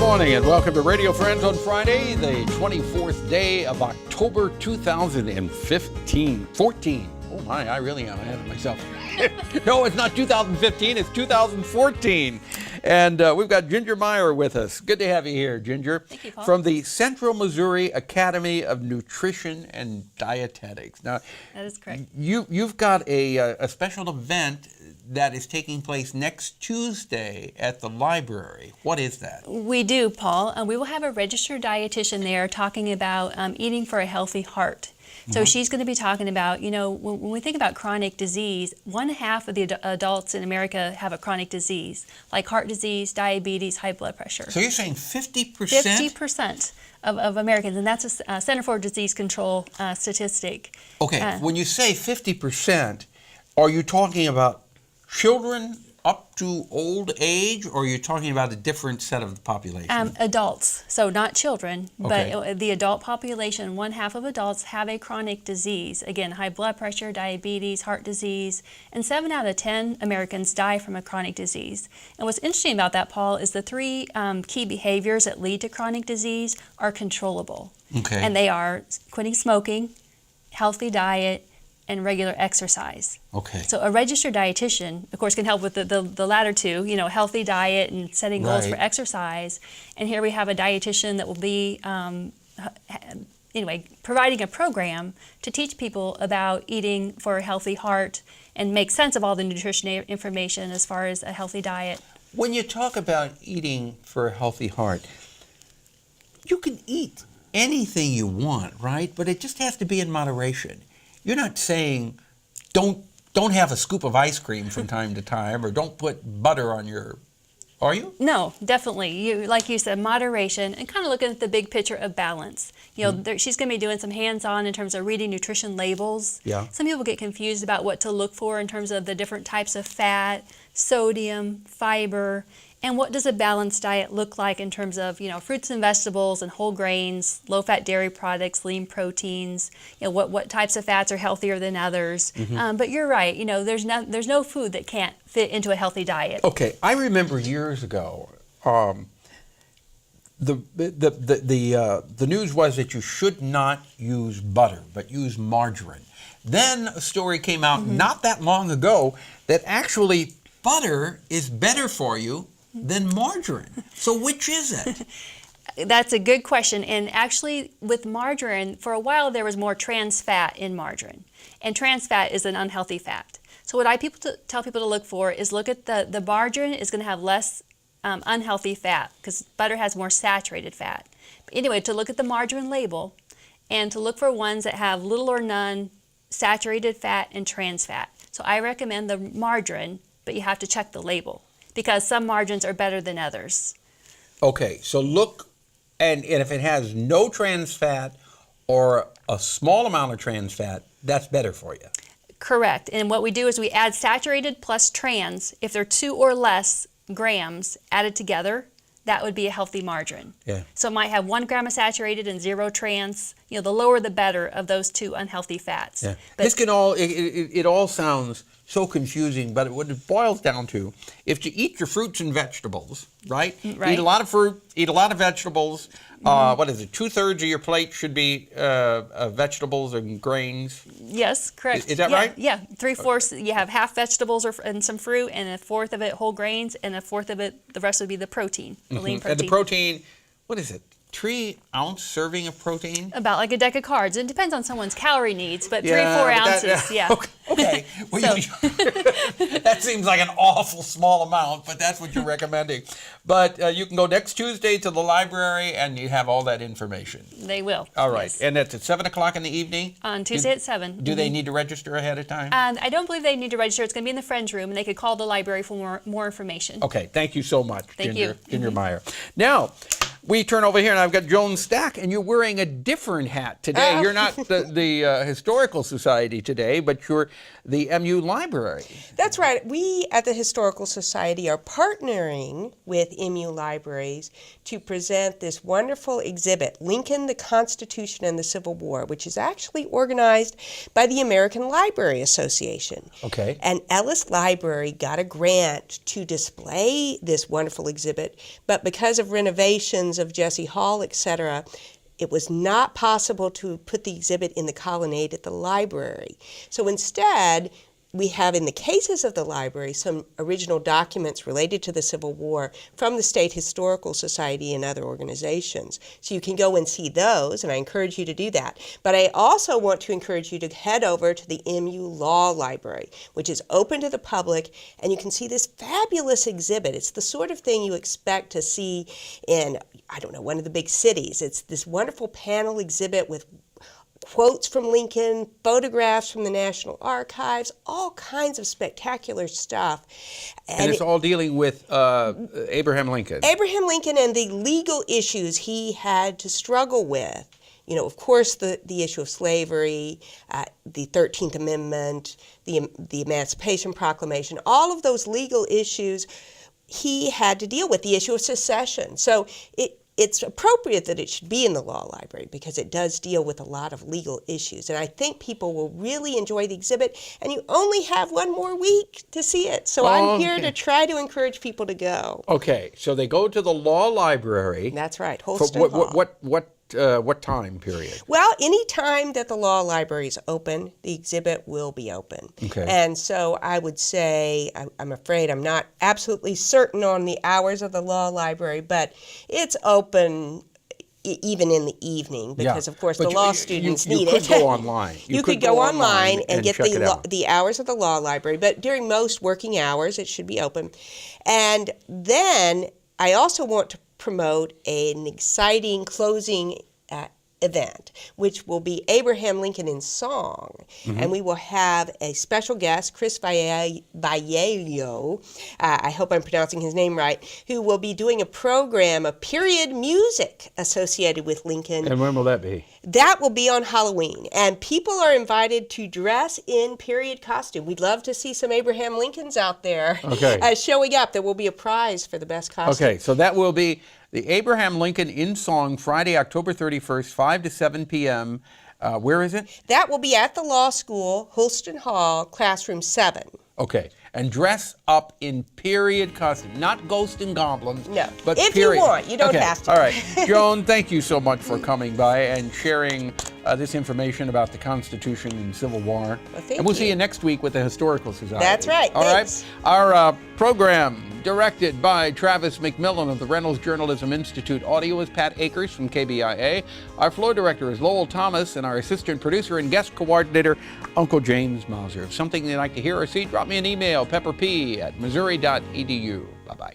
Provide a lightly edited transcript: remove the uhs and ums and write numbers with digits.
morning and welcome to Radio Friends on Friday, the 24th day of October 2015. 14. Oh my, I really am ahead of myself. No, it's not 2015, it's 2014. And we've got Ginger Meyer with us. Good to have you here, Ginger. Thank you, Paul. From the Central Missouri Academy of Nutrition and Dietetics. Now, that is correct. You've got a special event that is taking place next Tuesday at the library. What is that? We do, Paul. We will have a registered dietitian there talking about eating for a healthy heart. So she's going to be talking about, you know, when we think about chronic disease, 1/2 of the adults in America have a chronic disease, like heart disease, diabetes, high blood pressure. So you're saying 50%? 50% of Americans, and that's a Center for Disease Control statistic. Okay, when you say 50%, are you talking about children up to old age, or are you talking about a different set of the population? Adults, so not children, Okay. but the adult population, 1/2 of adults have a chronic disease. Again, high blood pressure, diabetes, heart disease, and 7 out of 10 Americans die from a chronic disease. And what's interesting about that, Paul, is the 3 key behaviors that lead to chronic disease are controllable. Okay. And they are quitting smoking, healthy diet, and regular exercise. Okay. So a registered dietitian, of course, can help with the latter two, you know, healthy diet and setting goals for exercise. And here we have a dietitian that will be, anyway, providing a program to teach people about eating for a healthy heart and make sense of all the nutrition information as far as a healthy diet. When you talk about eating for a healthy heart, you can eat anything you want, right? But it just has to be in moderation. You're not saying don't have a scoop of ice cream from time to time, or don't put butter on your, are you? No, definitely. Like you said, moderation and kind of looking at the big picture of balance. You know, she's going to be doing some hands-on in terms of reading nutrition labels. Yeah. Some people get confused about what to look for in terms of the different types of fat, sodium, fiber, and what does a balanced diet look like in terms of, you know, fruits and vegetables and whole grains, low-fat dairy products, lean proteins, you know, what types of fats are healthier than others. But you're right, you know, there's no food that can't fit into a healthy diet. Okay, I remember years ago, the news was that you should not use butter, but use margarine. Then a story came out not that long ago that actually butter is better for you than margarine. So which is it? That's a good question. And actually, with margarine, for a while there was more trans fat in margarine. And trans fat is an unhealthy fat. So what I tell people to look for is look at the margarine is going to have less unhealthy fat because butter has more saturated fat. But anyway, to look at the margarine label and to look for ones that have little or none saturated fat and trans fat. So I recommend the margarine, but you have to check the label, because some margarines are better than others. Okay, so look, and if it has no trans fat or a small amount of trans fat, that's better for you. Correct. And what we do is we add saturated plus trans. If they're 2 or less grams added together, that would be a healthy margarine. Yeah. So it might have 1 gram of saturated and 0 trans. You know, the lower the better of those 2 unhealthy fats. Yeah. But This can it all sounds so confusing, but what it boils down to, if you eat your fruits and vegetables, right? Right. Eat a lot of fruit, eat a lot of vegetables. What is it? 2/3 of your plate should be vegetables and grains. yes, correct. Is that right? Yeah, 3/4. You have half vegetables and some fruit, and 1/4 of it whole grains, and 1/4 of it, the rest would be the protein, the lean protein. And the protein, what is it? 3-ounce serving of protein? About like a deck of cards. It depends on someone's calorie needs, but 3-4 but ounces. Yeah. Okay. Well, that seems like an awful small amount, but that's what you're recommending. But you can go next Tuesday to the library, and you have all that information. They will. All right. Yes. And that's at 7 o'clock in the evening? On Tuesday at 7. Do they need to register ahead of time? I don't believe they need to register. It's going to be in the Friends room, and they could call the library for more information. Okay. Thank you so much, Thank Ginger. you. Ginger Meyer. Now, We turn over here, and I've got Joan Stack, and you're wearing a different hat today. You're not the Historical Society today, but you're the MU Library. That's right. We at the Historical Society are partnering with MU Libraries to present this wonderful exhibit, Lincoln, the Constitution, and the Civil War, which is actually organized by the American Library Association. Okay. And Ellis Library got a grant to display this wonderful exhibit, but because of renovations of Jesse Hall, etc., it was not possible to put the exhibit in the colonnade at the library. So instead, we have in the cases of the library some original documents related to the Civil War from the State Historical Society and other organizations. So you can go and see those, and I encourage you to do that. But I also want to encourage you to head over to the MU Law Library, which is open to the public, and you can see this fabulous exhibit. It's the sort of thing you expect to see in, I don't know, one of the big cities. It's this wonderful panel exhibit with quotes from Lincoln, photographs from the National Archives, all kinds of spectacular stuff. And it's all dealing with Abraham Lincoln. Abraham Lincoln and the legal issues he had to struggle with. You know, of course, the issue of slavery, the 13th Amendment, the Emancipation Proclamation, all of those legal issues he had to deal with, the issue of secession. So it's appropriate that it should be in the law library because it does deal with a lot of legal issues. And I think people will really enjoy the exhibit, and you only have one more week to see it. So I'm here to try to encourage people to go. Okay, so they go to the law library. That's right, For Holston Hall. what time period? Well, any time that the law library is open, the exhibit will be open. Okay. And so I would say, I'm afraid I'm not absolutely certain on the hours of the law library, but it's open even in the evening because, of course, but the law students need it. You could go online. You could go online and get check it out. the hours of the law library, but during most working hours, it should be open. And then I also want to promote an exciting closing event, which will be Abraham Lincoln in song. And we will have a special guest, Chris Vallello, I hope I'm pronouncing his name right, who will be doing a program of period music associated with Lincoln. And when will that be? That will be on Halloween, and people are invited to dress in period costume. We'd love to see some Abraham Lincolns out there showing up. There will be a prize for the best costume. Okay, so that will be the Abraham Lincoln in Song, Friday, October 31st, 5 to 7 p.m. Where is it? That will be at the law school, Holston Hall, classroom 7. Okay, and dress up in period costume, not ghosts and goblins. No, but if period. you want, you don't have to. All right, Joan, thank you so much for coming by and sharing this information about the Constitution and Civil War. Well, thank and we'll you. see you next week with the Historical Society. That's right. All Thanks. right. Our program directed by Travis McMillan of the Reynolds Journalism Institute. Audio is Pat Akers from KBIA. Our floor director is Lowell Thomas, and our assistant producer and guest coordinator, Uncle James Mauser. If something you'd like to hear or see, drop me an email, pepperp@missouri.edu. Bye-bye.